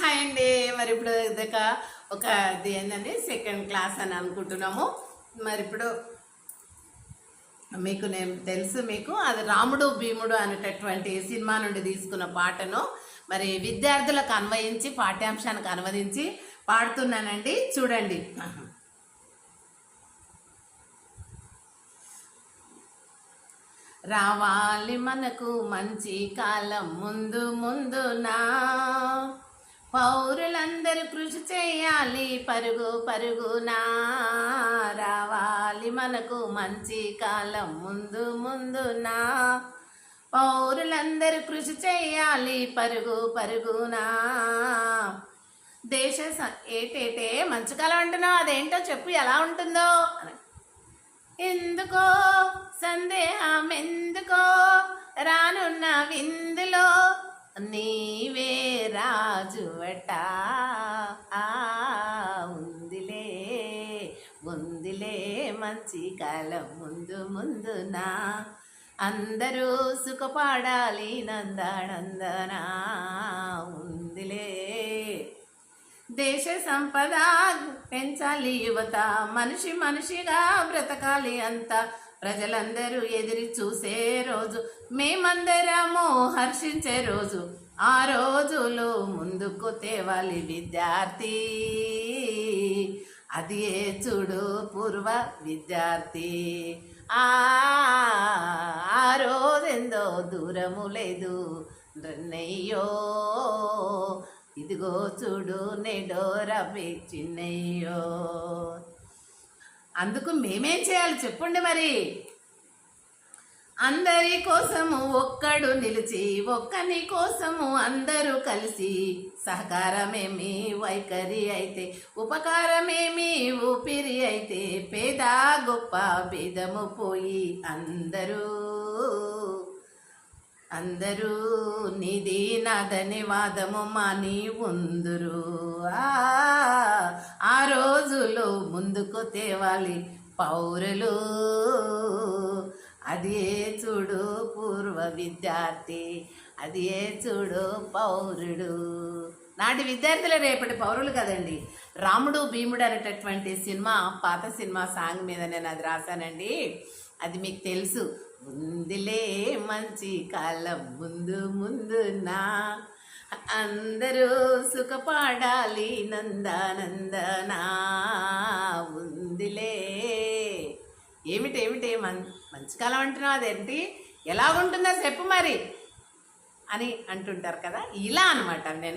Hi అండి. మరి ఇప్పుడు ఇది ఏంటంటే సెకండ్ క్లాస్ అని అనుకుంటున్నాము. మరి ఇప్పుడు మీకు నేను తెలుసు, మీకు అది రాముడు భీముడు అనేటటువంటి సినిమా నుండి తీసుకున్న పాటను మరి విద్యార్థులకు అన్వయించి పాఠ్యాంశానికి అనువదించి పాడుతున్నానండి. చూడండి. రావాలి మనకు మంచి కాలం ముందు ముందునా, పౌరులందరూ కృషి చేయాలి పరుగు పరుగునా. రావాలి మనకు మంచి కాలం ముందు ముందునా, పౌరులందరూ కృషి చేయాలి పరుగు పరుగునా. దేశ ఏటేటే మంచి కాలం అంటున్నావు, అదేంటో చెప్పు, ఎలా ఉంటుందో. ఎందుకో సందేహం ఎందుకో, రానున్న విందులో నీవే రాజువట. ఉందిలే ఉందిలే మంచి కాలం ముందు ముందునా, అందరూ సుఖపడాలి నందనందనా. ఉందిలే దేశ సంపద పెంచాలి యువత, మనిషి మనిషిగా బ్రతకాలి అంత. ప్రజలందరూ ఎదిరి చూసే రోజు, మేమందరము హర్షించే రోజు. ఆ రోజులు ముందుకు తేవాలి విద్యార్థి, అది ఏ చూడు పూర్వ విద్యార్థి. ఆ రోజెందో దూరము లేదు రన్నయ్యో, ఇదిగో చూడు నేడో రవి చిన్నయ్యో. అందుకు మేమేం చేయాలి చెప్పండి మరి. అందరి కోసము ఒక్కడు నిలిచి, ఒక్కని కోసము అందరూ కలిసి, సహకారమేమి వైఖరి అయితే, ఉపకారమేమి ఊపిరి అయితే, పేద గొప్ప భేదము పోయి అందరూ నిధి నాదని వాదము మాని ఉందురు. ఆ రోజులో ముందుకు తేవాలి పౌరులు, అది ఏ చూడు పూర్వ విద్యార్థి, అది ఏ చూడు పౌరుడు. నాటి విద్యార్థులు రేపటి పౌరులు కదండి. రాముడు భీముడు అనేటటువంటి సినిమా, పాత సినిమా సాంగ్ మీద నేను అది రాశానండి. అది మీకు తెలుసు. ఉందిలే మంచి కాలం ముందు ముందునా, అందరూ సుఖపడాలి నందనందనా. ఉందిలే ఏమిటి మంచి కాలం అంటున్నావు, అదేంటి, ఎలా ఉంటుందో చెప్పు మరి అని అంటుంటారు కదా. ఇలా అనమాట నేను